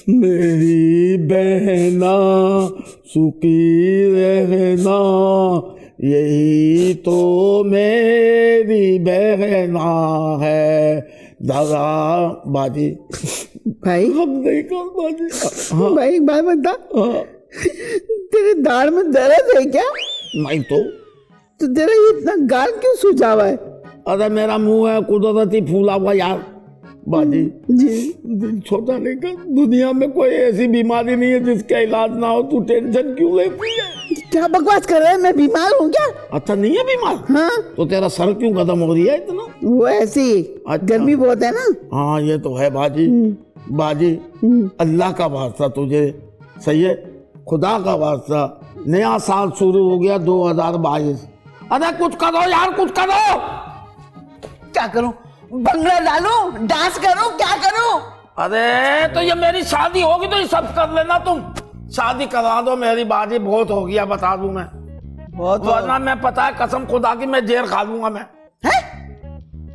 मेरी बहना सुखी रहना, यही तो मेरी बहना है। दादा बाजी भाई हम नहीं कर बाजी। हाँ भाई एक बात बता, हाँ। तेरे दाढ़ में दर्द है क्या? नहीं तो तेरा ये इतना गाल क्यों सूजा हुआ है? अरे मेरा मुंह है कुदरती फूला हुआ यार। बाजी जी दिल छोटा नहीं कर, दुनिया में कोई ऐसी बीमारी नहीं है जिसका इलाज ना हो। तू टेंशन क्यों लेती है? क्या बकवास कर रहा है? मैं बीमार हूँ क्या? अच्छा नहीं है बीमार? हाँ तो तेरा सर क्यों खत्म हो रही है इतना? वो ऐसे ही, अच्छा। गर्मी बहुत है ना। हाँ ये तो है बाजी। बाजी अल्लाह का वास्ता तुझे, सही है, खुदा का वास्ता, नया साल शुरू हो गया 2022। अरे कुछ करो यार, कुछ करो। क्या करूं? भंगड़ा डालूं, डांस करूं, क्या करूं? अरे तो ये मेरी शादी होगी तो ये सब कर लेना तुम। शादी करा दो मेरी बाजी, बहुत हो गया बता दूं मैं। बहुत वरना मैं पता है कसम खुदा की मैं जहर खा लूंगा मैं। है?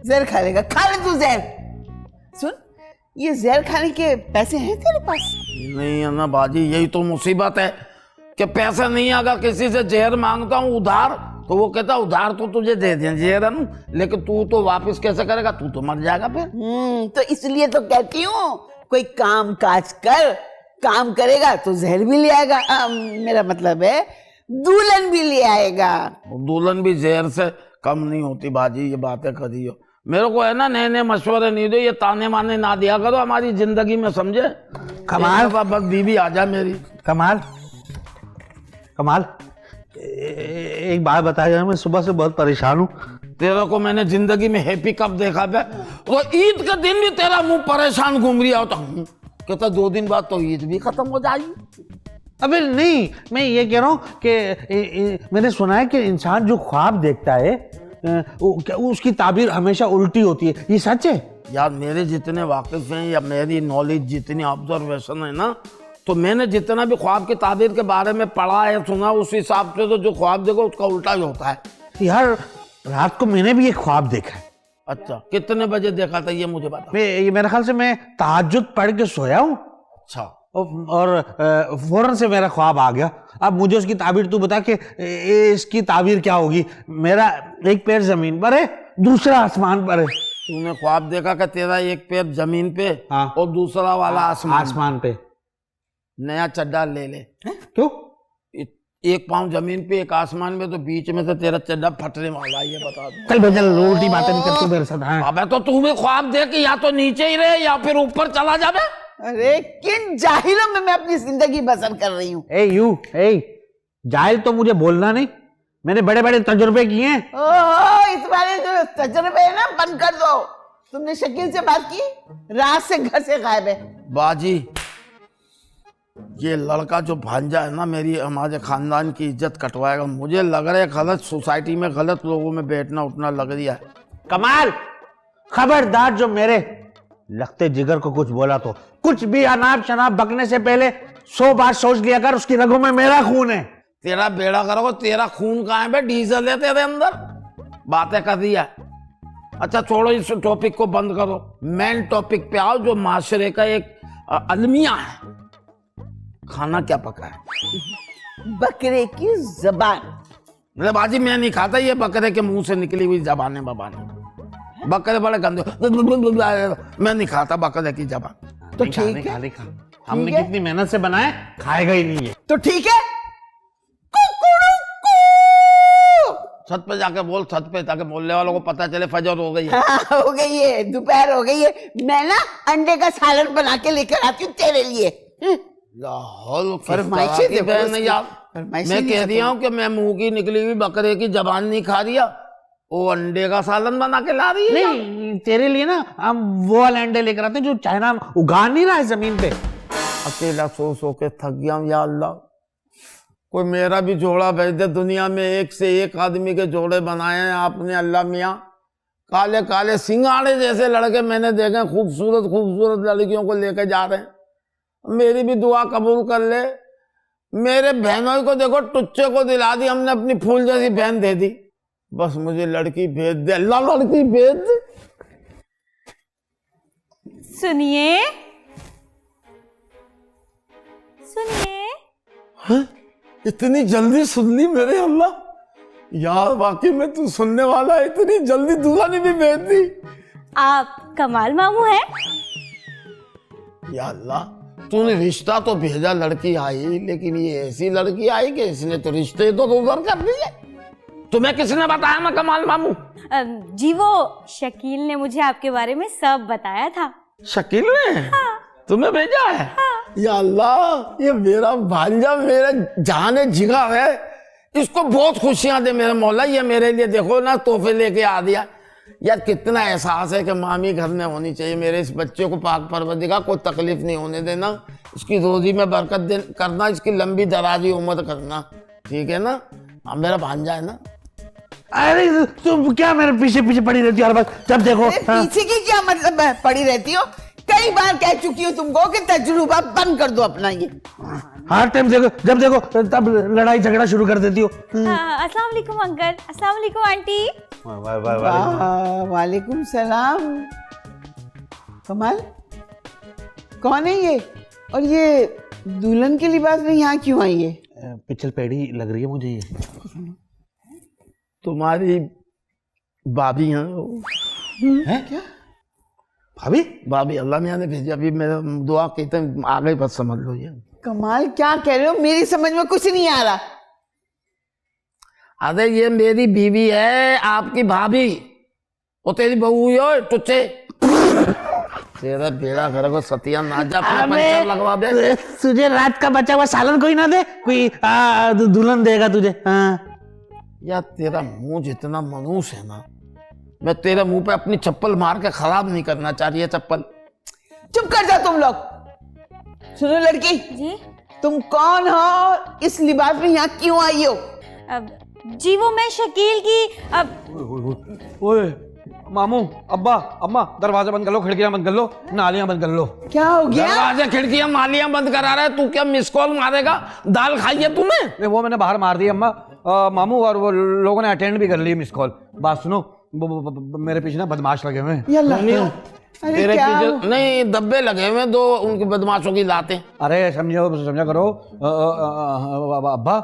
जहर खा लेगा? खा ले तू जहर। सुन, ये जहर खाने के पैसे हैं तेरे पास? नहीं है ना बाजी, यही तो मुसीबत है कि पैसे नहीं। अगर किसी से जहर मांगता हूँ उधार तो वो कहता उधार तो तुझे दे दें जहर, लेकिन तू तो वापस कैसे करेगा? तू तो मर जाएगा फिर। तो इसलिए तो कहती हूँ कोई काम काज कर, काम करेगा तो जहर भी ले आएगा। मेरा मतलब है दुल्हन भी ले आएगा। दुल्हन भी जहर से कम नहीं होती बाजी, ये बातें करी हो। मेरे को है ना नए नए मशवरे नहीं दो, ये ताने माने ना दिया करो हमारी जिंदगी में, समझे? कमाल, बस बीवी आ जाए मेरी। कमाल कमाल एक बात बता यार, मैं सुबह से बहुत परेशान हूँ। तेरे को मैंने जिंदगी में हैप्पी कब देखा बे? वो ईद के दिन भी तेरा मुंह परेशान घूम रहा होता। कहता 2 दिन बाद तो ईद भी खत्म हो जाएगी। अबे नहीं, मैं ये कह रहा हूँ कि मैंने सुना है कि इंसान जो ख्वाब देखता है उसकी ताबीर हमेशा उल्टी होती है, ये सच है? यार मेरे जितने वाकिफ हैं या मेरी नॉलेज जितनी ऑब्जर्वेशन है ना, तो मैंने जितना भी ख्वाब की ताबीर के बारे में पढ़ा है, सुना, उस हिसाब से तो जो ख्वाब देखो उसका उल्टा ही होता है। यार रात को मैंने भी एक ख्वाब देखा है। अच्छा कितने बजे देखा था ये मुझे बता। मेरे ख्याल से मैं तहज्जुद पढ़ के सोया हूँ। अच्छा। और फौरन से मेरा ख्वाब आ गया। अब मुझे उसकी ताबीर तू बता कि इसकी ताबीर क्या होगी। मेरा एक पैर जमीन पर है, दूसरा आसमान पर है। तूने ख्वाब देखा कि तेरा एक पैर जमीन पे, हाँ, और दूसरा वाला आसमान पे। नया चड्डा ले ले। क्यों? एक पाँव जमीन पे एक आसमान में, तो बीच में से तेरा चड्डा फटने वाला, ये बता दो। चल बेचल उल्टी बातें नहीं करते मेरे साथ। हाँ। अबे तो तू भी ख्वाब देख या तो नीचे ही रहे या फिर ऊपर चला जावे। अरे किन जाहिलों में मैं अपनी जिंदगी बसर कर रही हूँ। जाहिल तो मुझे बोलना नहीं, मैंने बड़े बड़े तजुर्बे किए हैं। इस बारे जो तजुर्बे है ना बंद कर दो। तुमने शकील से बात की? रात से घर से गायब है। बाजी ये लड़का जो भांजा है ना मेरी, हमारे खानदान की इज्जत कटवाएगा। मुझे लग रहा है गलत सोसाइटी में गलत लोगों में बैठना उठना लग रहा है। कमाल, खबरदार जो मेरे लगते जिगर को कुछ बोला तो कुछ भी अनाप शनाप बकने से पहले 100 बार सोच लिया कर, उसकी रगों में मेरा खून है। तेरा बेड़ा करो, तेरा खून कहाँ है बे? डीजल है तेरे अंदर, बातें कर दिया। अच्छा छोड़ो इस टॉपिक को, बंद करो, मेन टॉपिक पे आओ जो माशरे का एक अलमिया है। खाना क्या पका है? बकरे की जबान। अरे बाजी मैं नहीं खाता ये बकरे के मुंह से निकली हुई जबानें बबाने। बकरे बड़े गंदे, मैं नहीं खाता बकरे की जबान। तो ठीक है, हमने कितनी मेहनत से बनाए, खाएगा ही नहीं है। तो ठीक है, छत पे जाके बोल, छत पे, ताकि बोलने वालों को पता चले फजर हो गई है। हाँ, हो गई है, दोपहर हो गई है। मैं ना अंडे का सालन बना के लेकर आती हूँ तेरे लिए। फरमाइशी यार, मैं कह दिया हूँ कि मैं मुंह की निकली हुई बकरे की जबान नहीं खा रही, वो अंडे का सालन बना के ला रही है। नहीं, तेरे लिए ना हम वो वाले अंडे लेकर आते हैं जो चाइना उगा नहीं रहा है जमीन पे। अकेला सो सो के थक गया हूँ या अल्लाह, कोई मेरा भी जोड़ा भेज दे। दुनिया में एक से एक आदमी के जोड़े बनाए हैं आपने अल्लाह मियाँ। काले काले सिंगाड़े जैसे लड़के मैंने देखे, खूबसूरत खूबसूरत लड़कियों को लेके जा रहे हैं। मेरी भी दुआ कबूल कर ले। मेरे बहनों को देखो, टुच्चे को दिला दी हमने, अपनी फूल जैसी बहन दे दी। बस मुझे लड़की भेज दे अल्लाह, लड़की भेज दे। सुनिए, हैं? इतनी जल्दी सुन ली मेरे अल्लाह, यार वाकई में तू सुनने वाला है, इतनी जल्दी दुल्हन भी भेज दी। आप कमाल मामू हैं? या अल्लाह, तूने रिश्ता तो भेजा, लड़की आई, लेकिन ये ऐसी लड़की आई कि इसने तो रिश्ते तो उधर कर दिए। तुम्हें किसने बताया मैं कमाल मामू? जी वो शकील ने मुझे आपके बारे में सब बताया था। शकील ने तुम्हें भेजा है? या अल्लाह, ये मेरा भांजा मेरा जाने जिगर है, इसको बहुत खुशियां दे मेरे मौला। ये मेरे लिए देखो ना तोहफे लेके आ दिया। यार कितना एहसास है कि मामी घर में होनी चाहिए। मेरे इस बच्चे को पाक परवरदिगार कोई तकलीफ नहीं होने देना, इसकी रोजी में बरकत करना, इसकी लंबी दराजी उम्र करना, ठीक है ना? मेरा भांजा है ना। अरे तुम क्या मेरे पीछे पीछे पड़ी रहती हो हर वक्त? जब देखो पीछे की क्या मतलब है, पड़ी रहती हो? कई बार कह चुकी हूँ तुमको कि तजुर्बा बंद कर दो अपना ये। हर टाइम देखो, जब देखो तब लड़ाई झगड़ा शुरू कर देती हो। अस्सलाम वालेकुम अंकल, अस्सलाम वालेकुम आंटी। वालेकुम सलाम। कमाल, कौन है ये? और ये दुल्हन के लिबास में यहाँ क्यों आई है? पिछल पेड़ी लग रही है मुझे ये। तुम्हारी भाभी है क्या? भाभी? भाभी अल्लाह मियां ने भेजी। अभी मेरा दुआ कहते हैं आ गई, बस समझ लो। ये कमाल क्या कह रहे हो? मेरी समझ में कुछ नहीं आ रहा। अरे ये मेरी बीवी है, आपकी भाभी। वो तेरी बहू हुई हो तुझसे। तेरा बेड़ा घर को सतिया ना जा, पंचर लगवा दे। तुझे रात का बचा हुआ सालन कोई ना दे, कोई दुल्हन देगा तुझे? यार तेरा मुंह जितना मनूस है ना, मैं तेरे मुंह पे अपनी चप्पल मार के खराब नहीं करना चाह रही है चप्पल। चुप कर जाओ तुम लोग। सुनो लड़की जी तुम कौन हो? इस लिबास में यहाँ क्यों आई हो? जी वो मैं शकील की ओए मामू, अब्बा, अम्मा, दरवाजा बंद कर लो, खिड़कियां बंद कर लो, नालियां बंद कर लो। क्या हो गया? दरवाजे खिड़कियां नालियां बंद करा रहा है तू? क्या मिस कॉल मारेगा? दाल खाई है तूने? नहीं वो मैंने बाहर मार दी अम्मा। मामू और वो लोगों ने अटेंड भी कर ली मिस कॉल। बात सुनो, मेरे पीछे ना बदमाश लगे हुए हैं। यल्ला। अरे तेरे क्या पीछे नहीं धब्बे लगे हुए दो उनके बदमाशों की लाते। अरे समझा करो। अब्बा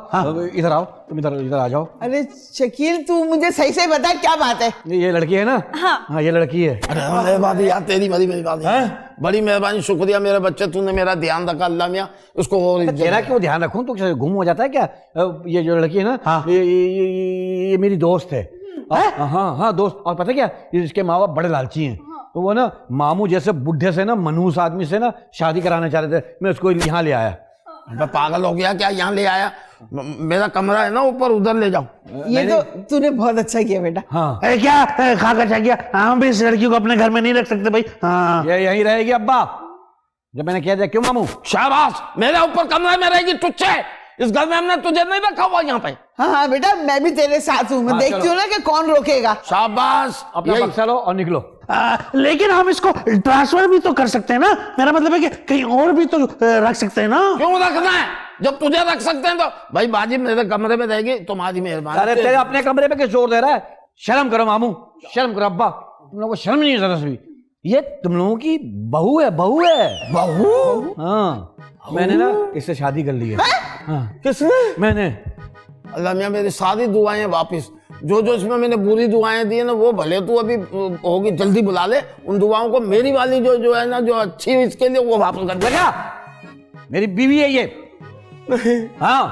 इधर आओ, तुम इधर आ जाओ। अरे शकील तू मुझे सही से बता क्या बात है? ये लड़की है ना? हाँ ये लड़की है। अरे मेहरबानी यार, तेरी बड़ी मेहरबानी है, बड़ी मेहरबानी, शुक्रिया मेरे बच्चे, तूने मेरा ध्यान रखा अल्लाह मियां। उसको तेरा क्यों ध्यान रखूं? तो गुम हो जाता है क्या? ये जो लड़की है ना, ये मेरी दोस्त है। हाँ दोस्त। और पता क्या, इसके माँ बाप बड़े लालची हैं, तो वो ना मामू जैसे बुढ़े से ना, मनूस आदमी से ना शादी कराना चाह रहे थे। मैं उसको यहाँ ले आया। मैं पागल हो गया क्या? यहाँ ले आया? मेरा कमरा है ना ऊपर, उधर ले जाओ। ये तो तूने बहुत अच्छा किया बेटा। हाँ अरे क्या खा कर चाह गया? हम भी इस लड़की को अपने घर में नहीं रख सकते भाई। हाँ ये यहीं रहेगी अब्बा, जब मैंने किया था। क्यों मामू? शाबाश, मेरे ऊपर कमरे में रहेगी तुझसे। इस घर में हमने तुझे नहीं रखा हुआ यहाँ पे। हाँ बेटा मैं भी तेरे साथ हूँ। मैं देखती हूँ ना कि कौन रोकेगा। शाबाश, अपना बक्सा लो और निकलो। लेकिन हम इसको ट्रांसफर भी तो कर सकते हैं ना? मेरा मतलब है कि कहीं और भी तो रख सकते हैं ना? क्यों रखना है? जब तुझे रख सकते हैं तो भाई बाजी मेरे कमरे में रहेगी, तुम्हारी मेहरबानी। अरे तेरे अपने कमरे पे किस जोर दे रहा है? शर्म करो मामू, शर्म करो अब्बा, तुम लोगों को शर्म नहीं है? ये तुम लोगों की बहू है। बहू? हाँ मैंने ना इससे शादी कर ली है। हाँ। किसने? मैंने। अल्लाह मियां मेरी सारी दुआएं वापस, जो इसमें मैंने बुरी दुआएं दी है ना, वो भले तू अभी होगी जल्दी बुला ले उन दुआओं को। मेरी वाली जो है ना, जो अच्छी है इसके लिए वो वापस कर देगा। मेरी बीवी है ये। हाँ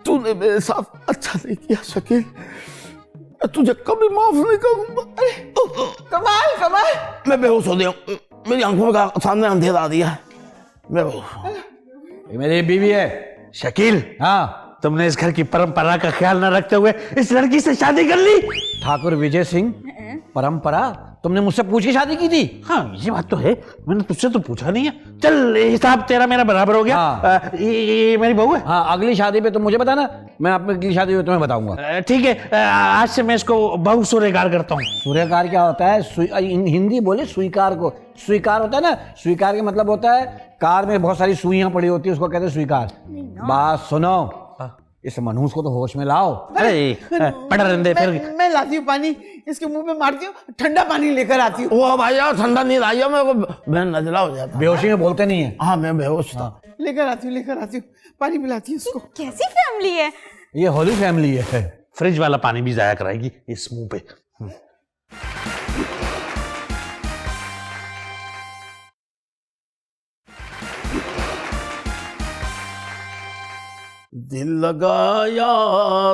तूने मेरे साथ अच्छा नहीं किया शकील, मैं तुझे कभी माफ नहीं करूंगा। कमाल मैं बेहोश हो गया, मेरी आंखों का सामने अंधेरा आ दिया है। मैं ये मेरी बीवी है। शकील, हाँ तुमने इस घर की परंपरा का ख्याल न रखते हुए इस लड़की से शादी कर ली। ठाकुर विजय सिंह, परंपरा तुमने मुझसे पूछ के शादी की थी? हाँ ये बात तो है, मैंने तुझसे तो पूछा नहीं है। चल हिसाब तेरा मेरा बराबर हो गया। हाँ। ये मेरी बहू है। हाँ अगली शादी पे तुम मुझे बताना, मैं अपनी अगली शादी पे तुम्हें बताऊंगा। ठीक है, आज से मैं इसको बहु सूर्यकार करता हूँ। सूर्यकार क्या होता है? हिंदी बोले स्वीकार को। स्वीकार होता है ना, स्वीकार का मतलब होता है कार में बहुत सारी सुइयां पड़ी होती है, उसको कहते हैं स्वीकार। बात सुनो, इस मनहूस को तो होश में लाओ। अरे पड़ रहे फिर मैं लाती हूँ पानी, इसके मुंह पे मारती हूँ, ठंडा पानी लेकर आती हूँ। वो भाई यार ठंडा नहीं लाइए, मेरे को मैं नजला हो जाता। बेहोशी में बोलते नहीं है। हाँ मैं बेहोश था। लेकर आती हूँ, पानी पिलाती हूँ उसको। कैसी फैमिली है? ये होली फैमिली है। फ्रिज वाला पानी भी जाया कराएगी इस मुंह पे। दिल लगाया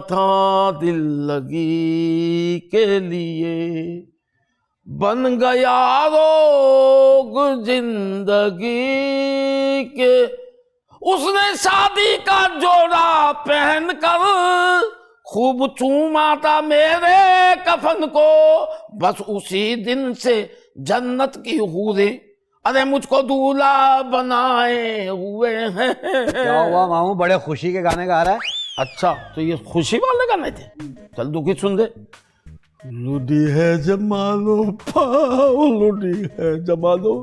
था दिल लगी के लिए, बन गया रोग जिंदगी के। उसने शादी का जोड़ा पहन कर खूब चूमा था मेरे कफन को, बस उसी दिन से जन्नत की हूरें अरे मुझको दूल्हा बनाए हुए हैं। क्या हुआ मामू, बड़े खुशी के गाने गा रहा है? अच्छा तो ये खुशी वाले गाने थे, चल दुखी सुन दे। लुडी है जमालो पाओ, लुडी है जमालो।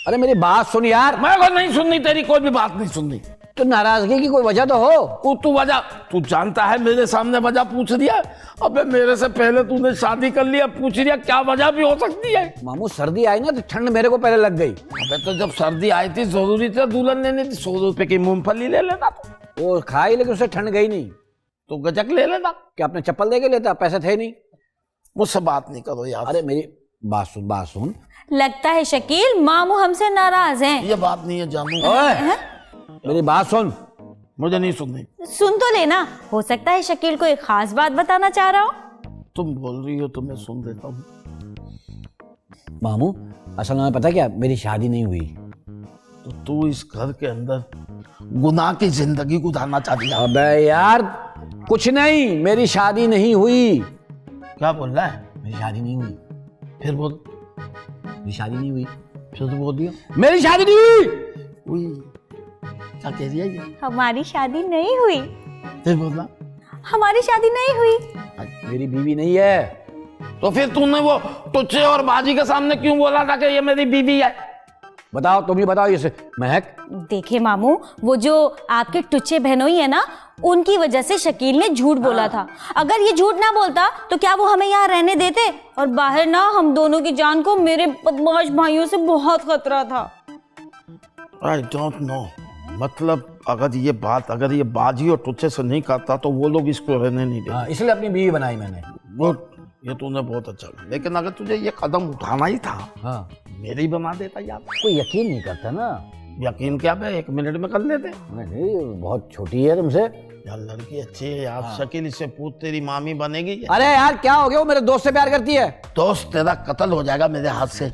अरे मेरी बात सुन यार। मैं को नहीं सुननी, तेरी कोई भी बात नहीं सुननी। तो नाराजगी की कोई वजह तो हो। तू वजह तू जानता है, मेरे सामने वजह पूछ दिया। अबे मेरे से पहले तूने शादी कर लिया, पूछ लिया क्या वजह भी हो सकती है। मामू सर्दी आई ना तो ठंड मेरे को पहले लग गई। अबे तो जब सर्दी आई थी जरूरी था दुल्हन लेनी थी, 100 रुपए की मूंगफली ले लेता था। वो खाई लेकिन उससे ठंड गई नहीं। तो गजक ले लेता। क्या अपने चप्पल दे के लेता? पैसे थे नहीं। मुझसे बात नहीं करो यार। अरे मेरी बात सुन। लगता है शकील मामू हमसे नाराज हैं। ये बात नहीं है जानू। ओए, मेरी बात सुन। मुझे नहीं सुननी। सुन तो लेना, हो सकता है शकील को एक खास बात बताना चाह रहा हो। तुम बोल रही हो तो मैं सुन देता हूँ। मामू असल में पता क्या, मेरी शादी नहीं हुई। तो तू इस घर के अंदर गुनाह की जिंदगी गुजारना चाहती है। अबे यार कुछ नहीं, मेरी शादी नहीं हुई। क्या बोल रहा है? मेरी शादी नहीं हुई। फिर बोल। मेरी शादी नहीं हुई। फिर तो बोल दिया। मेरी शादी नहीं हुई। हुई। क्या कह रही है ये? हमारी शादी नहीं हुई। फिर बोलना। हमारी शादी नहीं हुई। मेरी बीवी नहीं है। तो फिर तूने वो टुच्चे और बाजी के सामने क्यों बोला था कि ये मेरी बीवी है? बताओ, तुम ही बताओ। ये महक, देखे मामू, वो जो आपके टुच्चे बहनोई है ना, उनकी वजह से शकील ने झूठ बोला था। अगर ये झूठ ना बोलता तो क्या वो हमें यहाँ रहने देते? और बाहर ना हम दोनों की जान को मेरे बदमाश भाइयों से बहुत खतरा था। I don't know. मतलब अगर ये बाजी और टुच्चे से नहीं करता तो वो लोग इसको रहने नहीं देते। इसलिए अपनी बीवी बनाई मैंने। गुड, ये तूने बहुत अच्छा किया। लेकिन अगर तुझे ये कदम उठाना ही था, हाँ, मेरी बना देता यार। कोई यकीन नहीं करता ना। यकीन क्या बे, 1 मिनट में कर लेते। नहीं, बहुत छोटी है तुमसे। यार लड़की अच्छी है यार। शकील से पूछ, तेरी मामी बनेगी। अरे यार क्या हो गया, वो मेरे दोस्त से प्यार करती है। दोस्त तेरा कत्ल हो जाएगा मेरे हाथ से।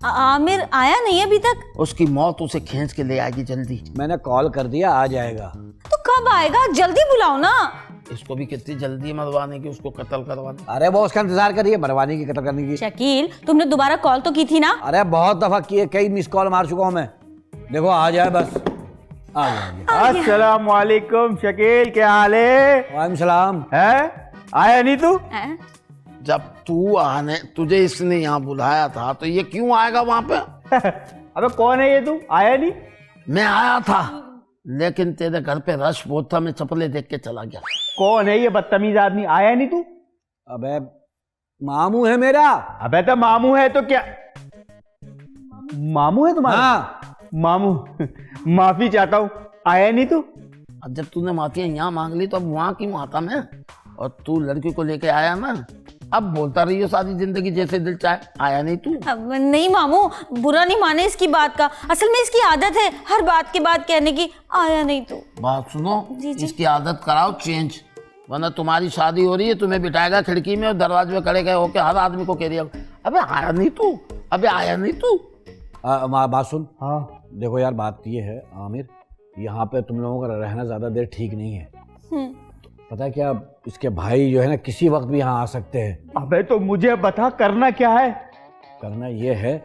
आमिर आया नहीं अभी तक? उसकी मौत उसे खींच के ले आएगी जल्दी। मैंने कॉल कर दिया, आ जाएगा। तो कब आएगा? जल्दी बुलाओ ना। इसको भी कितनी जल्दी मरवाने की, उसको कत्ल करवाने। अरे वो उसका इंतजार करिए, मरवाने की, कत्ल करने की। शकील तुमने दोबारा कॉल तो की थी ना? अरे बहुत दफा किए, कई मिस कॉल मार चुका हूं मैं। देखो आ जाए बस। आ जाए। अस्सलाम वालेकुम शकील, क्या हाल है? वालेकुम सलाम। है आया नहीं तू? जब तुझे इसने यहाँ बुलाया था तो ये क्यों आएगा वहां पे? अबे कौन है ये तू? आया नहीं? मैं आया था लेकिन तेरे घर पे रश बहुत था, मैं चप्पलें देख के चला गया। कौन है ये बदतमीज आदमी? आया नहीं तू? अबे मामू है मेरा। अबे तो मामू है तो क्या? मामू है तुम्हारा? हाँ। मामू माफी चाहता हूँ, आया नहीं तू? अब जब तूने माफिया यहाँ मांग ली तो अब वहां क्यों आता मैं? और तू लड़की को लेके आया ना, अब बोलता रही हो सारी जिंदगी जैसे दिल चाहे। आया नहीं तू? नहीं मामू, बुरा नहीं माने इसकी बात का। असल में इसकी आदत है हर बात के बाद कहने की आया नहीं तू। बात सुनो, जी। इसकी आदत कराओ चेंज, वरना तुम्हारी शादी हो रही है, तुम्हें बिठाएगा खिड़की में और दरवाजे में खड़े होके हर आदमी को कह रही है अबे आया नहीं तू, अबे आया नहीं तू। बात सुन। हाँ देखो यार, बात ये है आमिर, यहाँ पे तुम लोगों का रहना ज्यादा देर ठीक नहीं है। पता है क्या, इसके भाई जो है ना किसी वक्त भी यहाँ आ सकते हैं। अबे तो मुझे बता करना क्या है? करना ये है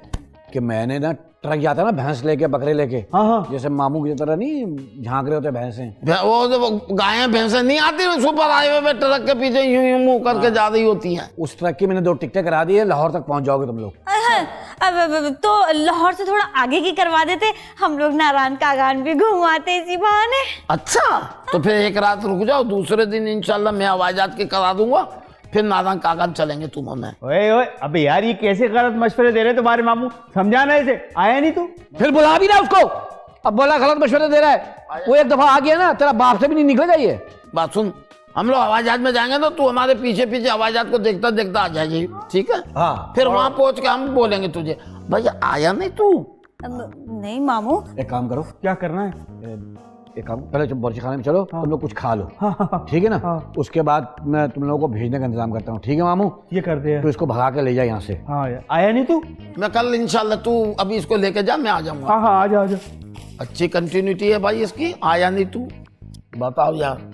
कि मैंने ना ट्रक जाता है ना भैंस लेके, बकरे लेके, हाँ। जैसे मामू की तरह नहीं झांक रहे होते भैंसें। वो गायें भैंसें नहीं आती सुपर हाईवे पे ट्रक के पीछे यूं यूं मुंह करके जा रही होती हैं। उस ट्रक की मैंने 2 टिकटें करा दी है, लाहौर तक पहुंच जाओगे तुम लोग। अब तो लाहौर से थोड़ा आगे की करवा देते, हम लोग नारायण कागान भी घुमाते इसी बहाने। अच्छा, तो फिर एक रात रुक जाओ, दूसरे दिन इंशाल्लाह मैं हवाईजहाज की करा दूंगा, फिर नारायण कागान चलेंगे तुम और मैं। ओए ओए, अबे यार ये कैसे गलत मशवरे दे रहे तुम्हारे मामू, समझाना इसे, आया नहीं तू? फिर बुला भी ना उसको, अब बोला गलत मशवरे दे रहा है, वो एक दफा आ गया ना, तेरा बाप से भी नहीं निकलेगा ये। बात सुन, हम लोग हवाई जहाज में जाएंगे तो तू हमारे पीछे पीछे हवाई जहाज को देखता देखता आ जाएगी, ठीक है? हाँ। फिर वहां पहुंच के हम बोलेंगे तुझे, भाई आया नहीं तू। नहीं मामू। एक काम करो, क्या करना है? एक काम, पहले बावर्ची खाने में चलो, तुम लोग कुछ खा लो, ठीक है ना? उसके बाद मैं तुम लोगों को भेजने का इंतजाम करता हूँ, ठीक है मामू? ये करते हैं। तो इसको भगा के ले जा यहाँ से। हाँ यार, आया नहीं तू? मैं कल इंशाल्लाह, तू अभी इसको लेके जा, मैं आ जाऊंगा। हाँ हाँ, आजा आजा। अच्छी कंटिन्यूटी है भाई इसकी, आया नहीं तू। बताओ यार,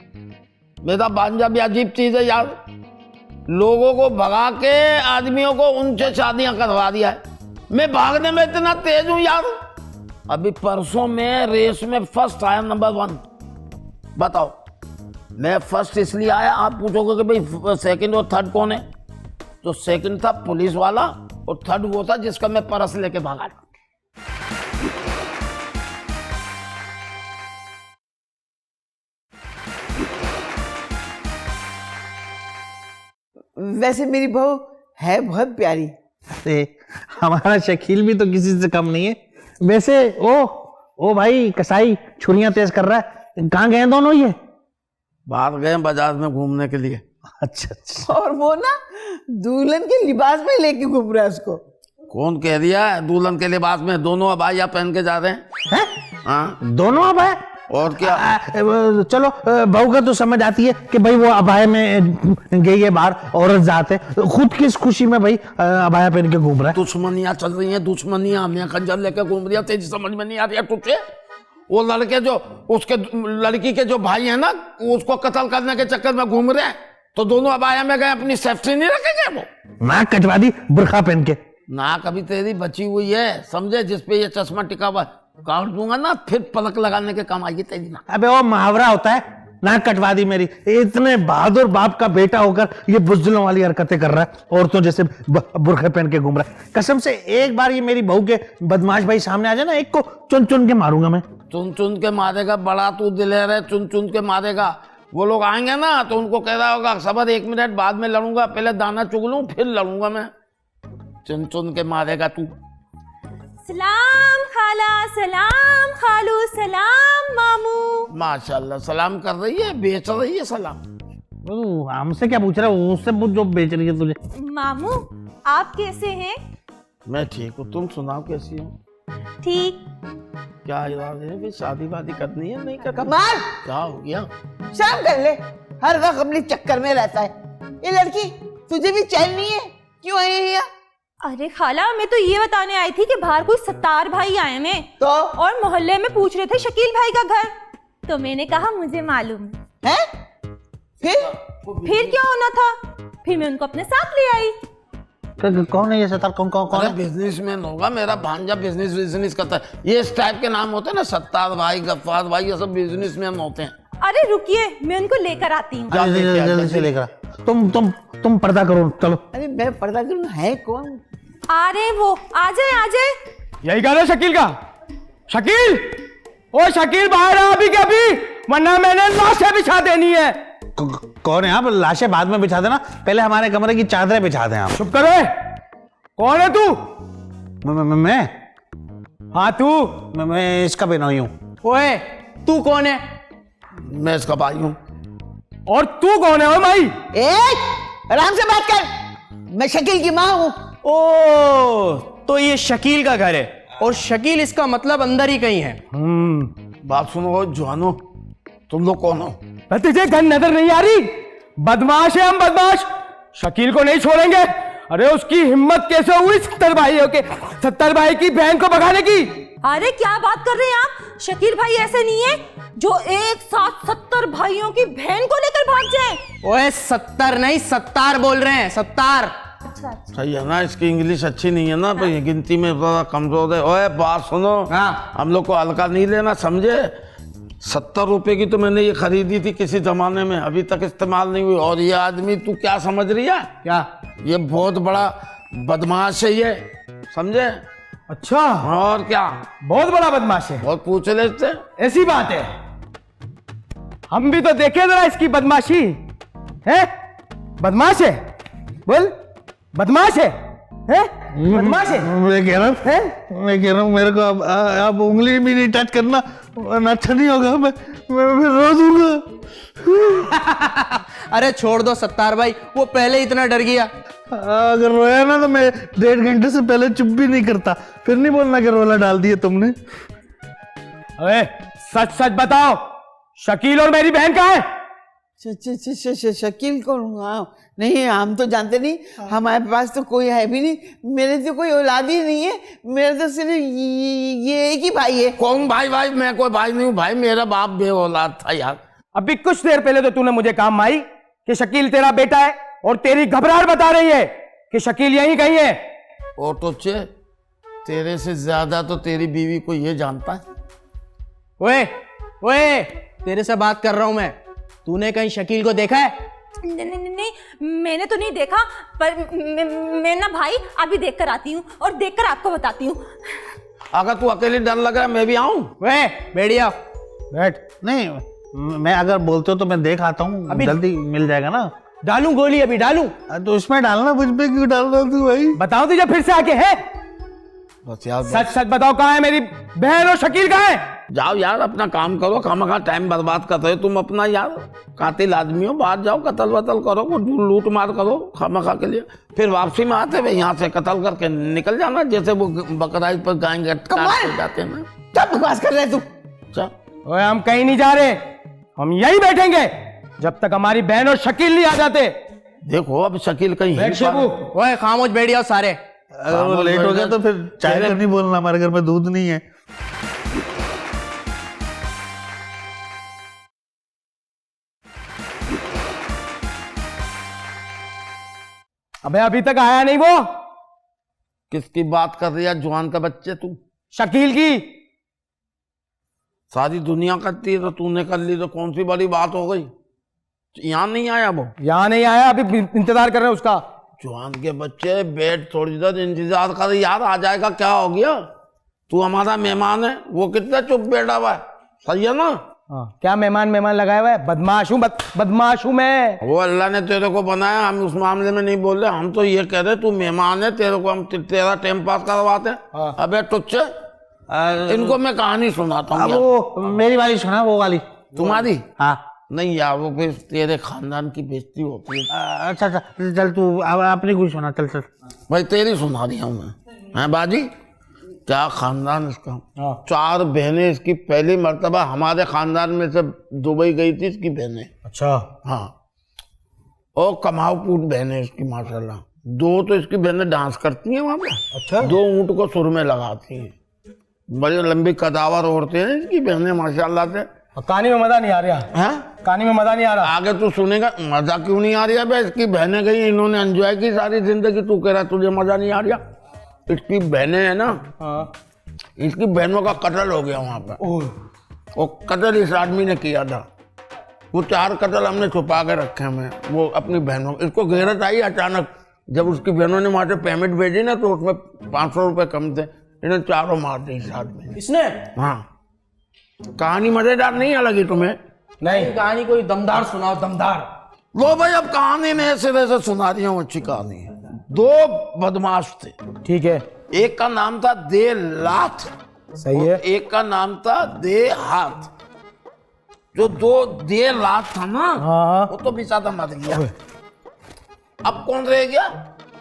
मेरा भांजा भी अजीब चीज है यार, लोगों को भगा के आदमियों को उनसे शादियां करवा दिया है। मैं भागने में इतना तेज हूं यार, अभी परसों में रेस में फर्स्ट आया, नंबर 1। बताओ, मैं फर्स्ट इसलिए आया, आप पूछोगे कि भाई सेकंड और थर्ड कौन है, तो सेकंड था पुलिस वाला और थर्ड वो था जिसका मैं परस लेके भागा। वैसे मेरी बहू है बहुत प्यारी। अरे हमारा शकील भी तो किसी से कम नहीं है। वैसे ओ भाई कसाई, छुरियां तेज कर रहा है, कहाँ गए दोनों ये? बाहर गए बाजार में घूमने के लिए। अच्छा अच्छा। और वो ना दुल्हन के लिबास में लेके घूम रहा है उसको। कौन कह दिया है दुल्हन के लिबास में? दोनों अबाया पहन के जा रहे हैं। हाँ, दोनों अब है? और क्या? चलो बहू का तो समझ आती है कि भाई वो अबाया में गई है बाहर, औरत जाते, खुद किस खुशी में भाई अबाया पहन के घूम रहा है। दुश्मनियां चल रही हैं, दुश्मनियां। मैं खंजर लेके घूम रही है, तेरी समझ में नहीं आ रही है तुझे? वो लड़के जो उसके लड़की के जो भाई है ना, उसको कत्ल करने के चक्कर में घूम रहे हैं, तो दोनों अबाया में गए, अपनी सेफ्टी नहीं रखेंगे वो? नाक कटवा दी बुरखा पहन के। नाक अभी तेरी बची हुई है, समझे? जिसपे ये चश्मा टिका हुआ, काट दूंगा ना, फिर पलक लगाने के काम आएगी तेरी नाक। अबे वो मुहावरा होता है, नाक कटवा दी मेरी। इतने बहादुर बाप का बेटा होकर ये बुज़दिलों वाली हरकतें कर रहा है, औरतों जैसे बुरखे पहन के घूम रहा है। कसम से एक बार ये मेरी बहू के बदमाश भाई सामने आ जाए ना, एक को चुन चुन के मारूंगा मैं। चुन चुन के मारेगा? बड़ा तू दिलेर है, चुन चुन के मारेगा। वो लोग आएंगे ना तो उनको कह रहा होगा सबर 1 मिनट बाद में लड़ूंगा, पहले दाना चुग लूं फिर लड़ूंगा मैं। चुन चुन के मारेगा तू। सलाम खाला, सलाम खालू, सलाम मामू। माशाल्लाह, सलाम कर रही है, बेच रही है सलाम। हमसे क्या पूछ रहा है? उससे पूछ जो बेच रही है तुझे। मामू आप कैसे हैं? मैं ठीक हूँ, तुम सुनाओ कैसी हो? ठीक। क्या इरादे है? भी शादी वादी करनी है नहीं करनी? कमाल, क्या हो गया? शर्म कर ले, हर वक्त अपने चक्कर में रहता है ये लड़की। तुझे भी चैन नहीं है, क्यों आई है यहाँ? अरे खाला, मैं तो ये बताने आई थी कि बाहर कोई सत्तार भाई आए हैं तो और मोहल्ले में पूछ रहे थे शकील भाई का घर, तो मैंने कहा मुझे मालूम है। फिर क्या होना था, फिर मैं उनको अपने साथ ले आई। कौन है ये सत्तार? कौन कौन कौन अरे है? बिजनेसमैन होगा, मेरा भांजा बिजनेस करता है। ये इस टाइप के नाम होते हैं ना, सत्तार भाई, गफ्फार भाई, ये सब बिजनेसमैन होते हैं। अरे रुकिए, मैं उनको लेकर आती हूँ। जल्दी से लेकर तुम पर्दा करो, चलो। अरे मैं पर्दा करूँ, है कौन? अरे वो आ जाए आ जाए। यही गाना शकील का। शकील, ओ शकील बाहर आ अभी के अभी, वरना मैंने लाशें बिछा देनी है। कौन है आप? लाशें बाद में बिछा देना, पहले हमारे कमरे की चादरें बिछा दें आप। चुप करे, कौन है तू? मैं हाँ तू। मैं इसका बिनोई हूँ। ओए तू कौन है? मैं इसका भाई हूँ। और तू कौन है? ओ भाई आराम से बात कर, मैं शकील की माँ हूँ। ओ, तो ये शकील का घर है, और शकील इसका मतलब अंदर ही कहीं है। बात सुनो जवानो, तुम लोग कौन हो? तुझे गन नजर नहीं आ रही? बदमाश है हम, बदमाश। शकील को नहीं छोड़ेंगे। अरे उसकी हिम्मत कैसे हुई 70 भाइयों के, 70 भाई की बहन को भगाने की? अरे क्या बात कर रहे हैं आप? शकील भाई ऐसे नहीं है जो एक साथ 70 भाइयों की बहन को लेकर भाग जाए। ओए 70 नहीं 70 बोल रहे हैं, 70। सही है ना, इसकी इंग्लिश अच्छी नहीं है ना, भाई गिनती में थोड़ा कमजोर है। ओए बात सुनो, हम लोग को हल्का नहीं लेना, समझे? 70 रुपए की तो मैंने ये खरीदी थी किसी जमाने में, अभी तक इस्तेमाल नहीं हुई। और ये आदमी तू क्या समझ रही है? क्या? ये बहुत बड़ा बदमाश है ये, समझे? अच्छा, और क्या, बहुत बड़ा बदमाश है। बहुत पूछ लेते। ऐसी बात है, हम भी तो देखे जरा इसकी बदमाशी है। बदमाश है, बोल, बदमाश है, बदमाश है। मैं कह रहा हूँ मेरे को अब उंगली भी नहीं टच करना, वरना अच्छा नहीं होगा। मैं रो दूंगा। अरे छोड़ दो सत्तार भाई, वो पहले इतना डर गया। अगर रोया ना तो मैं 1.5 घंटे से पहले चुप भी नहीं करता। फिर नहीं बोलना कि रोला डाल दिया तुमने। अरे सच सच बताओ, शकील और मेरी बहन कहाँ है? शकील कौन? हाँ, नहीं हम तो जानते नहीं, हमारे पास तो कोई है भी नहीं, मेरे तो कोई औलाद ही नहीं है, मेरा तो सिर्फ ये एक ही भाई है। कौन भाई? भाई मैं कोई भाई नहीं हूँ भाई, मेरा बाप बे औलाद था यार। अभी कुछ देर पहले तो तूने मुझे कहा माई कि शकील तेरा बेटा है, और तेरी घबराहट बता रही है कि शकील यहीं कहीं है। ओ टुच्चे, तेरे से ज्यादा तो तेरी बीवी को ये जानता है। ओए ओए, तेरे से बात कर रहा हूं मैं। तूने कहीं शकील को देखा है? नहीं, मैंने तो नहीं देखा, पर मैं ना भाई अभी देख कर आती हूँ और देखकर आपको बताती हूँ। अगर तू अकेले डर लग रहा है, मैं भी आऊं? वे बैठिया, बैठ। नहीं, मैं अगर बोलते हो तो मैं देख आता हूँ, अभी जल्दी मिल जाएगा ना। डालूं गोली? अभी डालूं? तो इसमें डालना, मुझ पे क्यों डाल रहा तू भाई? बताओ तुझे फिर से आके है? बस यार, सच सच बताओ, कहाँ है मेरी बहन और शकील कहाँ है? जाओ यार, अपना काम करो, खामखा टाइम बर्बाद कर रहे हो तुम अपना यार। कातिल आदमी हो, बाहर जाओ, कत्ल वतल करो, को लूट मार करो खामखा के लिए, फिर वापसी में आते हुए यहाँ से कत्ल करके निकल जाना, जैसे वो बकरा ईद पर गाय काट के जाते हैं ना। क्या बकवास कर रहे तू? अच्छा, ओए हम कहीं नहीं जा रहे, हम यहीं बैठेंगे जब तक हमारी बहन और शकील नहीं आ जाते। देखो अब शकील कहीं है। बैठ शेबू। ओए खामोश बैठ जाओ सारे। अगर वो लेट हो गया तो फिर चाय का नहीं बोलना, हमारे घर में दूध नहीं है। अबे अभी तक आया नहीं वो? किसकी बात कर रही है जवान का बच्चे तू? शकील की। सारी दुनिया करती है तो तूने कर ली तो कौन सी बड़ी बात हो गई? यहाँ नहीं आया वो? यहाँ नहीं आया, अभी इंतजार कर रहे हैं उसका। जवान के बच्चे बैठ थोड़ी देर इंतजार कर, यार आ जाएगा, क्या हो गया? तू हमारा मेहमान है, वो कितना चुप बैठा हुआ है, सही है ना? हाँ, क्या मेहमान लगाया हुआ है? बदमाश हूँ, बदमाश हूँ मैं। वो अल्लाह ने तेरे को बनाया, हम उस मामले में नहीं बोल रहे, हम तो ये कह रहे तू मेहमान है, तेरे को हम तेरा टाइम पास करवाते हैं। हाँ। अबे टुच्चे, इनको मैं कहानी सुनाता हूँ। वो मेरी वाली सुना, वो वाली तुम्हारी? हाँ। नहीं यार, वो फिर तेरे खानदान की बेइज्जती होती है। अच्छा, चल तू अपनी कुछ सुना, चल। भाई तेरी सुना दिया हूँ मैं। हैं बाजी, क्या खानदान इसका। 4 बहनें इसकी, पहली मर्तबा हमारे खानदान में से दुबई गई थी इसकी बहनें। अच्छा। हाँ, और कमाऊ कूट बहनें इसकी माशाल्लाह। 2 तो इसकी बहनें डांस करती हैं वहाँ पे। अच्छा। 2 ऊँट को सुर में लगाती हैं, बड़ी लंबी कदावर औरतें हैं इसकी बहनें माशाल्लाह से। कहानी में मजा नहीं आ रहा है? कहानी में मजा नहीं आ रहा। आगे तू सुनेगा, मजा क्यों नहीं आ रहा है? इसकी बहनें गई, इन्होंने एंजॉय की सारी जिंदगी, तू कह रहा तुझे मजा नहीं आ रहा? इसकी बहनें है ना, हाँ। इसकी बहनों का कत्ल हो गया वहां पर। वो कत्ल इस आदमी ने किया था। वो 4 कत्ल हमने छुपा के रखे हैं, वो अपनी बहनों। इसको गैरत आई अचानक, जब उसकी बहनों ने वहां से पेमेंट भेजी ना, तो उसमें 500 रुपए कम थे, इन्हें 4 मार दी इस आदमी ने। इसने? हाँ। कहानी मजेदार नहीं है लगी तुम्हें? नहीं, कहानी कोई दमदार सुनाओ, दमदार। लो भाई, अब कहानी में ऐसे वैसे सुना रही हूँ, अच्छी कहानी है। 2 बदमाश थे, ठीक है। एक का नाम था दे लात, सही है। एक का नाम था दे हाथ। जो 2 दे लात था ना, हाँ। वो तो बेचारा मर गया। अब कौन रह गया?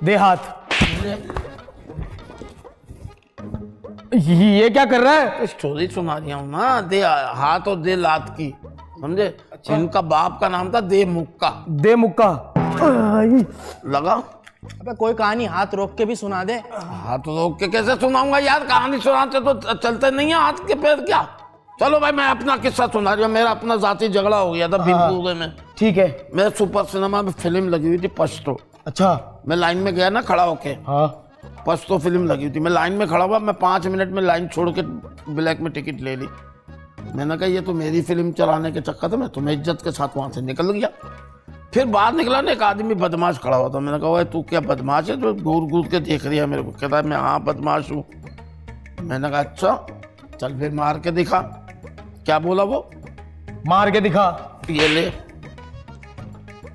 दे हाथ। ये क्या कर रहा है? स्टोरी सुना रही हूँ ना, दे हाथ और दे लात की, समझे? इनका बाप का नाम था दे मुक्का। दे मुक्का। लगा? अबे कोई कहानी हाथ रोक के भी सुना दे। हाथ रोक के कैसे सुनाऊंगा यार? कहानी सुनाते तो चलते नहीं है हाथ के पैर क्या? चलो भाई, मैं अपना किस्सा सुना रही हूँ। मेरा अपना जाती झगड़ा हो गया था भीमपुरे में। ठीक है। मेरे सुपर सिनेमा में फिल्म लगी हुई थी पश्तो। अच्छा। मैं लाइन में गया ना खड़ा होके, हाँ। पश्तो फिल्म लगी थी, मैं लाइन में खड़ा हुआ, मैं 5 मिनट में लाइन छोड़ के ब्लैक में टिकट ले ली। मैंने कहा ये तो मेरी फिल्म चलाने के चक्कर में, तो मैं इज्जत के साथ वहां से निकल गया। फिर बाहर निकला ना, एक आदमी बदमाश खड़ा हुआ था। मैंने कहा, ओए तू क्या बदमाश है जो घूर घूर के देख रही है मेरे को? कहता है मैं हाँ बदमाश हूँ। मैंने कहा अच्छा चल फिर मार के दिखा। क्या बोला वो? मार के दिखा। ये ले।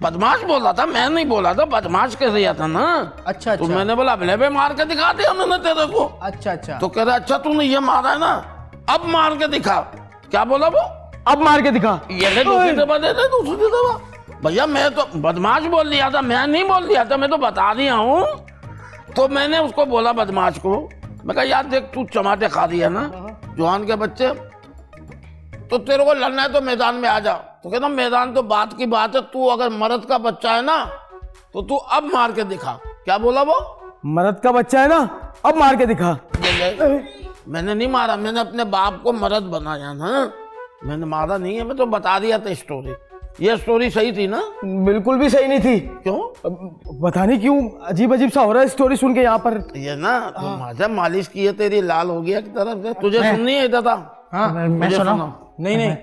बदमाश बोला था, मैं नहीं बोला था, बदमाश कह दिया था ना। अच्छा तो मैंने बोला ले मार के दिखा दिया मैंने तेरे को। अच्छा अच्छा। तो कह रहा अच्छा तूने ये मारा है ना, अब मार के दिखा। क्या बोला वो? अब मार के दिखा। ये ले दूसरी दफा दे दे, दूसरी दफा। भैया मैं तो बदमाश बोल दिया था, मैं नहीं बोल दिया था, मैं तो बता दिया हूँ। तो मैंने उसको बोला बदमाश को, मैं कहा यार देख तू चमाटे खा दिया ना जवान के बच्चे, तो तेरे को लड़ना है तो मैदान में आ जा। तो कहता मैदान तो बात की बात है, तू अगर मर्द का बच्चा है ना तो तू अब मार के दिखा। क्या बोला वो? मर्द का बच्चा है ना, अब मार के दिखा। मैंने नहीं मारा, मैंने अपने बाप को मर्द बनाया ना, मैंने मारा नहीं है। मैं तो बता दिया था स्टोरी। ये स्टोरी सही थी ना? बिल्कुल भी सही नहीं थी। क्यों? पता नहीं क्यों अजीब अजीब सा हो रहा है स्टोरी सुन के यहाँ पर। ये ना तो माजा मालिश की है तेरी, लाल हो गया की तरफ से। तुझे सुननी है दादा? हाँ मैं मुझे सुना। सुनाओ। नहीं नहीं।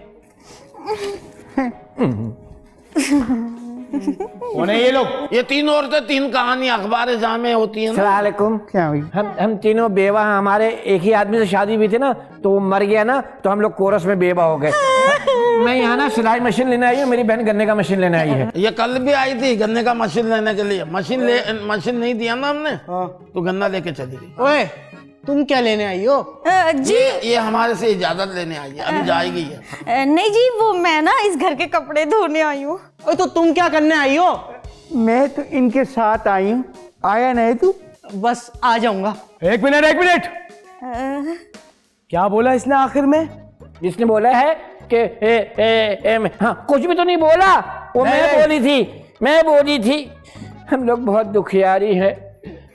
कौन है ये लोग? ये तीन औरतें तीन कहानी अखबार जामे होती है ना। सलामकुम। क्या हुई? हम तीनों बेवा, हमारे एक ही आदमी से शादी हुई थी ना, तो वो मर गया ना, तो हम लोग कोरस में बेवा हो गए। मैं यहाँ ना सिलाई मशीन लेने आई हूँ, मेरी बहन गन्ने का मशीन लेने आई है। ये कल भी आई थी गन्ने का मशीन लेने के लिए। मशीन नहीं दिया ना हमने, तो गन्ना लेके चली गई। ओए तुम क्या लेने आई हो? जी ये हमारे से इजाजत लेने आई है, अभी जाएगी ये। नहीं जी, वो मैं ना इस घर के कपड़े धोने आई हूँ। ओए तो तुम क्या करने आई हो? मैं तो इनके साथ आई हूँ। आया नहीं तू? बस आ जाऊंगा। एक मिनट। क्या बोला इसने आखिर में? जिसने बोला है कि हाँ, कुछ भी तो नहीं बोला। वो मैं बोली थी। हम लोग बहुत दुखियारी है,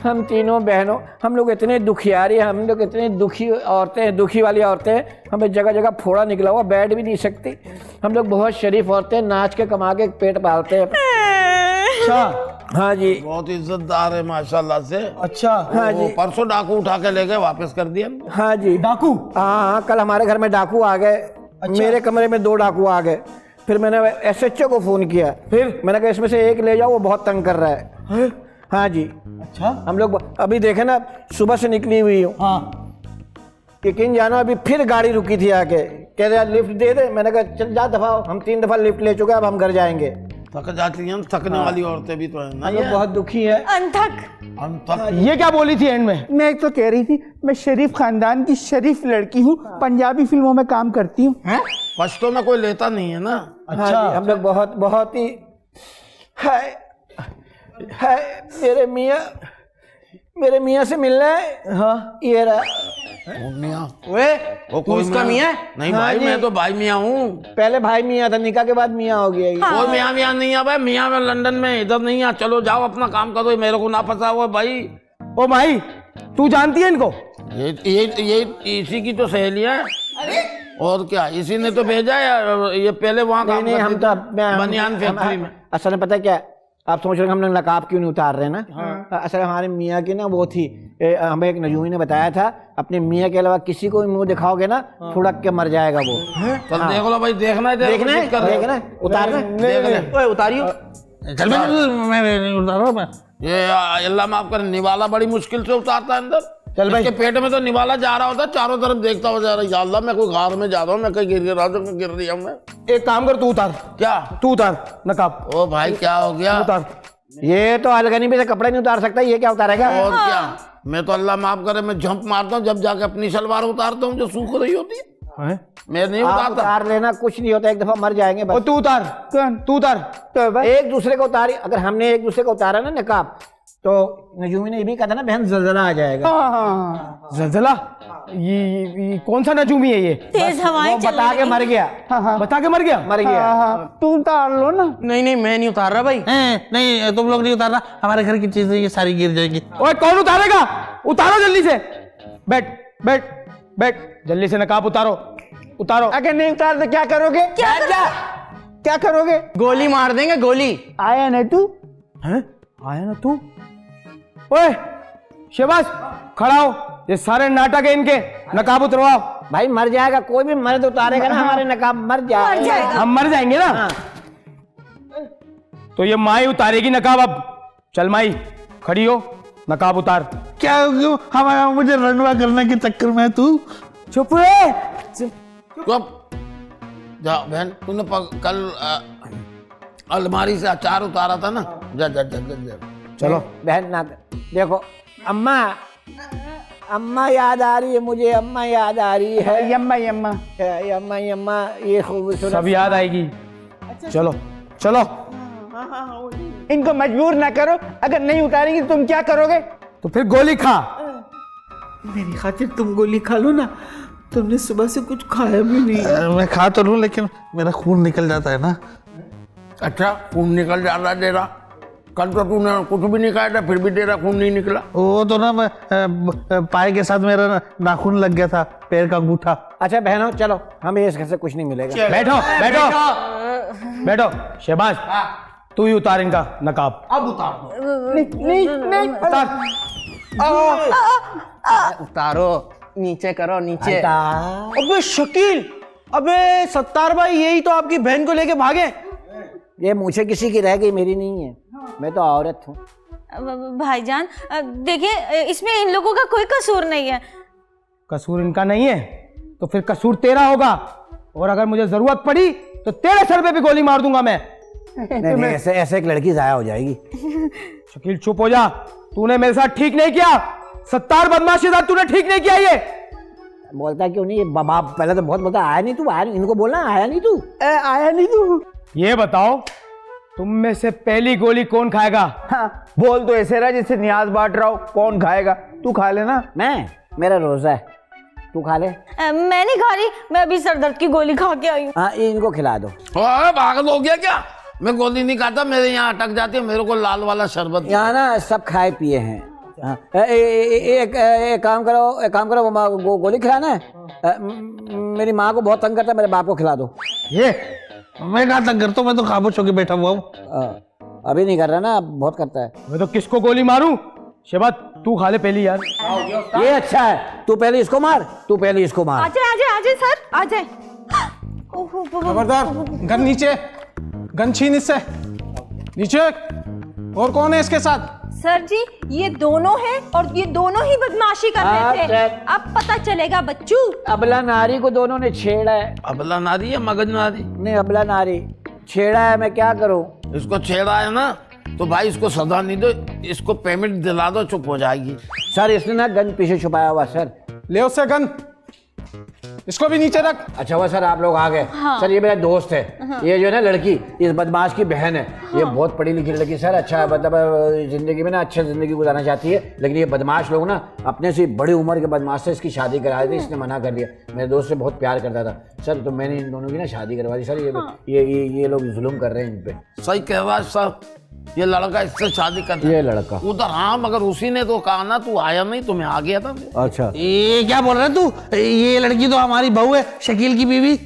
हम तीनों बहनों, हम लोग इतने दुखियारी हैं, हम लोग इतने दुखी औरतें, दुखी वाली औरतें हैं, हमें जगह जगह फोड़ा निकला हुआ, बैठ भी नहीं सकती। हम लोग बहुत शरीफ औरतें, नाच के कमा के पेट पालते हैं। अच्छा। हाँ जी। बहुत इज्जतदार है माशाल्लाह से। अच्छा। हाँ वो जी। परसों डाकू उठा के ले गए, वापस कर दिया। हाँ जी। डाकू? हाँ, कल हमारे घर में डाकू आ गए। मेरे कमरे में 2 डाकू आ गए। फिर मैंने SHO को फोन किया। फिर मैंने कहा इसमें से एक ले जाओ, वो बहुत तंग कर रहा है। हाँ जी। अच्छा। हम लोग अभी देखे ना, सुबह से निकली हुई हूँ। हाँ। यकीन जानो, अभी फिर गाड़ी रुकी थी आके, कह रहे लिफ्ट दे दे। मैंने कहा चल जा दफा, हम 3 दफा लिफ्ट ले चुके हैं, अब हम घर जाएंगे। थक जाती हैं, थकने वाली औरतें भी तो है ना। हम लोग बहुत दुखी है। अनथक। ये क्या बोली थी एंड में? मैं तो कह रही थी मैं शरीफ खानदान की शरीफ लड़की हूँ, पंजाबी फिल्मों में काम करती हूँ। पश्तो में कोई लेता नहीं है ना। हाँ जी, हम लोग बहुत ही है। मेरे मियाँ से मिलना है। हाँ। ये रहा। मियाँ? ओए वो तू उसका मियाँ है? नहीं हाँ भाई, जी। मैं तो भाई मियाँ हूँ। पहले भाई मियाँ था, निकाह के बाद मियाँ हो गया ये। कोई मियाँ नहीं है भाई। मियाँ में लंदन में, इधर नहीं है। चलो जाओ अपना काम करो, मेरे को ना फंसा हुआ भाई। ओ भाई तू जानती है इनको? ये इसी की तो सहेलियां है। और क्या, इसी ने तो भेजा है। ये पहले वहाँ काम नहीं, हम करती तो थी, बनियान फैक्ट्री में। असल में पता है क्या, आप सोच रहे हैं हम लोग नकाब क्यों नहीं उतार रहे हैं ना? असल में हमारे मियाँ की ना वो थी, हमें एक नजूमी ने बताया था, अपने मियाँ के अलावा किसी को मुंह दिखाओगे ना, फुड़क के मर जाएगा वो। चल देख लो भाई, देखना है उतारना है। उतारियो। चल मैं उतार रहा हूँ मैं। ये अल्लाह माफ करे, निवाला बड़ी मुश्किल से उतारता है अंदर। चल भाई। इसके पेट में तो निवाला जा रहा होता, चारों तरफ देखता हुआ जा रहा है। या अल्लाह मैं कोई गार में जा रहा हूँ, मैं कहीं गिर रहा हूँ, गिर रही हूँ मैं। एक काम कर, तू उतार। क्या? तू उतार नकाब। ओ भाई क्या हो गया? उतार। ये तो अलगनी पे से कपड़े नहीं उतार सकता, ये क्या उतारेगा? और क्या, मैं तो अल्लाह माफ करे, मैं जंप मारता हूँ जब जाके अपनी सलवार उतारता हूँ जो सूख रही होती है। मैं नहीं आप उतारता। उतार लेना, कुछ नहीं होता, एक दफा मर जाएंगे बस। तू उतार। कौन? तू उतार। तो एक दूसरे को उतारी, अगर हमने एक दूसरे को उतारा ना नकाब, तो नजूमी ने ये भी कहा था ना बहन, जलजला आ जाएगा। हाँ। जलजला? ये कौन सा नजूमी है ये? तेज हवाएं चल बता के मर गया। बता के मर गया? मर गया। हाँ, तू उतार लो ना। नहीं मैं नहीं उतार रहा भाई। नहीं तुम लोग नहीं उतारना, हमारे घर की चीजें ये सारी गिर जाएंगी। ओए कौन उतारेगा? उतारो जल्दी से। बैठ जल्दी से नकाब उतारो। अगर नहीं उतार तो क्या करोगे? क्या करोगे? गोली मार देंगे, गोली। आया नहीं तू? आया ना तू? ओए शहबाज खड़ा हो, ये सारे नाटक है इनके, नकाब उतरवाओ। भाई मर जाएगा, कोई भी मर्द उतारेगा ना हमारे नकाब, मर जाएगा। हम मर जाएंगे ना? तो ये माई उतारेगी नकाब अब। चल माई खड़ी हो, नकाब उतार। क्या क्यों हमारा मुझे रंडवा करने के चक्कर में तू? चुप है। चुप जा बहन, तूने कल अलमारी से अचार उतारा था ना, जा जा जा जा, जा। चलो बहन ना देखो, अम्मा अम्मा याद आ रही है मुझे, अम्मा याद आ रही है। यम्मा यम्मा। अम्मा अम्मा ये खूबसूरत सब याद आएगी। चलो चलो। इनको मजबूर ना करो, अगर नहीं उतारेंगे तो तुम क्या करोगे? तो फिर गोली खा। मेरी खातिर तुम गोली खा लो ना, तुमने सुबह से कुछ खाया भी नहीं। मैं खा तो लूं लेकिन मेरा खून निकल जाता है ना। अच्छा खून निकल जा रहा है तेरा? कल तो तूने कुछ भी नहीं खाया था, फिर भी तेरा खून नहीं निकला। वो तो ना मैं पाए के साथ मेरा नाखून लग गया था, पैर का अंगूठा। अच्छा बहनों चलो, हमें इस घर से कुछ नहीं मिलेगा। बैठो बैठो बैठो। शहबाज तू ही उतार इनका नकाब। अब उतार दो। नहीं उतार। उतारो, नीचे करो, नीचे। अल्ताफ। अबे शकील, अबे सत्तार भाई यही तो आपकी बहन को लेके भागे। ये मुझे किसी की रह गई, मेरी नहीं है, मैं तो औरत हूँ। भाईजान देखिए, इसमें इन लोगों का कोई कसूर नहीं है। कसूर इनका नहीं है तो फिर कसूर तेरा होगा, और अगर मुझे जरूरत पड़ी तो तेरे सर पे भी गोली मार दूंगा मैं। नहीं, ऐसे ऐसे एक लड़की जाया हो जाएगी। शकील चुप हो जा, तूने मेरे साथ ठीक नहीं किया। सत्तार बदमाशी साथ तूने ठीक नहीं किया। ये बोलता क्यों नहीं? बाप पहले तो बहुत बोलता आया नहीं तू, आया नहीं। इनको बोलना आया नहीं तू। आया नहीं तू। ये बताओ, तुम में से पहली गोली कौन खाएगा? हाँ, बोल तो ऐसे रहा जैसे न्याज बांट रहा हो। कौन खाएगा? तू खा लेना। मैं, मेरा रोजा है, तू खा ले। मैं नहीं खा रही, मैं अभी सर दर्द की गोली खा के आई हूँ। हाँ इनको खिला दो। पागल हो गया क्या? मैं गोली नहीं खाता, मेरे यहाँ अटक जाती है। मेरे को लाल वाला शरबत। यहाँ ना सब खाए पिए हैं। हाँ, एक काम करो, गोली खिलाना है। मेरी माँ को बहुत तंग करता है, मेरे बाप को खिला दो। ये मैं कहाँ तक करता हूँ, मैं तो खामोश होके बैठा हुआ हूँ। अभी नहीं कर रहा ना, बहुत करता है। मैं तो किसको गोली मारूं? शहबाज तू खा ले पहली यार। ये अच्छा है, तू पहले इसको मार, तू पहले इसको मार। आजाए सर, आजाए। खबरदार, गन नीचे, गन छीन इससे नीचे। और कौन है इसके साथ? सर जी ये दोनों हैं, और ये दोनों ही बदमाशी कर रहे थे। अब पता चलेगा बच्चू। अबला नारी को दोनों ने छेड़ा है। अबला नारी है मगज नारी? नहीं अबला नारी छेड़ा है, मैं क्या करूं? इसको छेड़ा है ना तो भाई इसको सजा नहीं दो, इसको पेमेंट दिला दो, चुप हो जाएगी। सर इसने ना गन पीछे छुपाया हुआ। सर ले उससे गन, इसको भी नीचे रख। अच्छा हुआ सर आप लोग आ गए। सर ये मेरा दोस्त है। ये जो है ना लड़की, इस बदमाश की बहन है। ये बहुत पढ़ी लिखी लड़की सर, अच्छा मतलब जिंदगी में ना अच्छी जिंदगी गुजारना चाहती है, लेकिन ये बदमाश लोग ना अपने से बड़ी उम्र के बदमाश से इसकी शादी करा दी। इसने मना कर दिया। मेरे दोस्त से बहुत प्यार करता था सर, तो मैंने इन दोनों की ना शादी करवा दी। सर ये लोग जुल्म कर रहे हैं इन पे। सही कह रहा है सर, ये लड़का इससे शादी कर। ये लड़का उधर हाँ, मगर उसी ने तो कहा ना तू आया नहीं तो मैं आ गया था। अच्छा ये क्या बोल रहा है तू? ये लड़की तो हमारी बहू है, शकील की बीवी।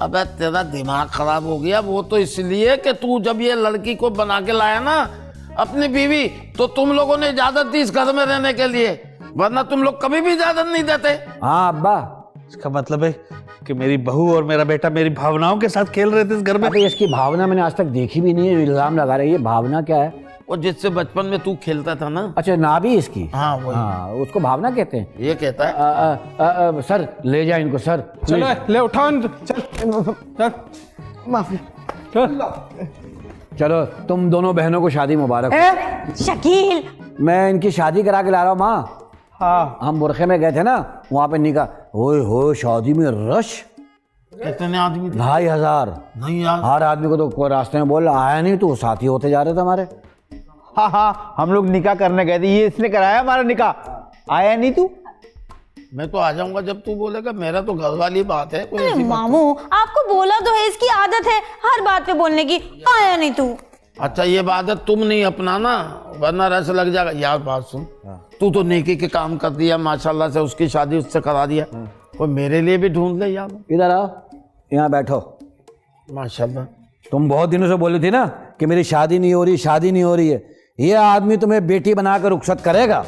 अबे तेरा दिमाग खराब हो गया। वो तो इसलिए कि तू जब ये लड़की को बना के लाया ना अपनी बीवी, तो तुम लोगों ने इजाजत दी इस घर में रहने के लिए, वरना तुम लोग कभी भी इजाजत नहीं देते। हाँ अब्बा, इसका मतलब है कि मेरी बहू और मेरा बेटा मेरी भावनाओं के साथ खेल रहे थे इस घर में। अभी इसकी भावना मैंने आज तक देखी भी नहीं है, इल्जाम लगा रही है। भावना क्या है? और जिससे बचपन में तू खेलता था ना। अच्छा ना भी इसकी? हाँ वही। हाँ उसको भावना कहते हैं। ये कहता है सर ले जाए इनको सर। चलो ले उठाओ, चल माफी। चलो तुम दोनों बहनों को शादी मुबारक। शकील मैं इनकी शादी करा के ला रहा हूँ माँ। हाँ हम बुरखे में गए थे ना, वहाँ पे निकाह। ओए हो शादी में रश। कितने आदमी थे? 2500। नहीं यार, हर आदमी को तो रास्ते में बोल आया नहीं, तो साथी होते जा रहे थे हमारे। हाँ हाँ, हम लोग निकाह करने गए थे, ये इसने कराया हमारा निकाह। आया नहीं तू? मैं तो आ जाऊंगा जब तू बोलेगा। मेरा तो घर वाली बात है, कोई ऐसी बात मामू आपको बोला तो है, इसकी आदत है हर बात पे बोलने की। आया नहीं तू। अच्छा ये बात है, तुम नहीं अपनाना वरना रस लग जाएगा। यार बात सुन, तू तो नेकी के काम कर दिया माशाल्लाह से, उसकी शादी उससे करा दिया, कोई मेरे लिए भी ढूंढ ले यार। इधर आओ, यहाँ बैठो। माशाल्लाह तुम बहुत दिनों से बोली थी ना कि मेरी शादी नहीं हो रही, शादी नहीं हो रही है। ये आदमी तुम्हें बेटी बनाकर रुखसत करेगा।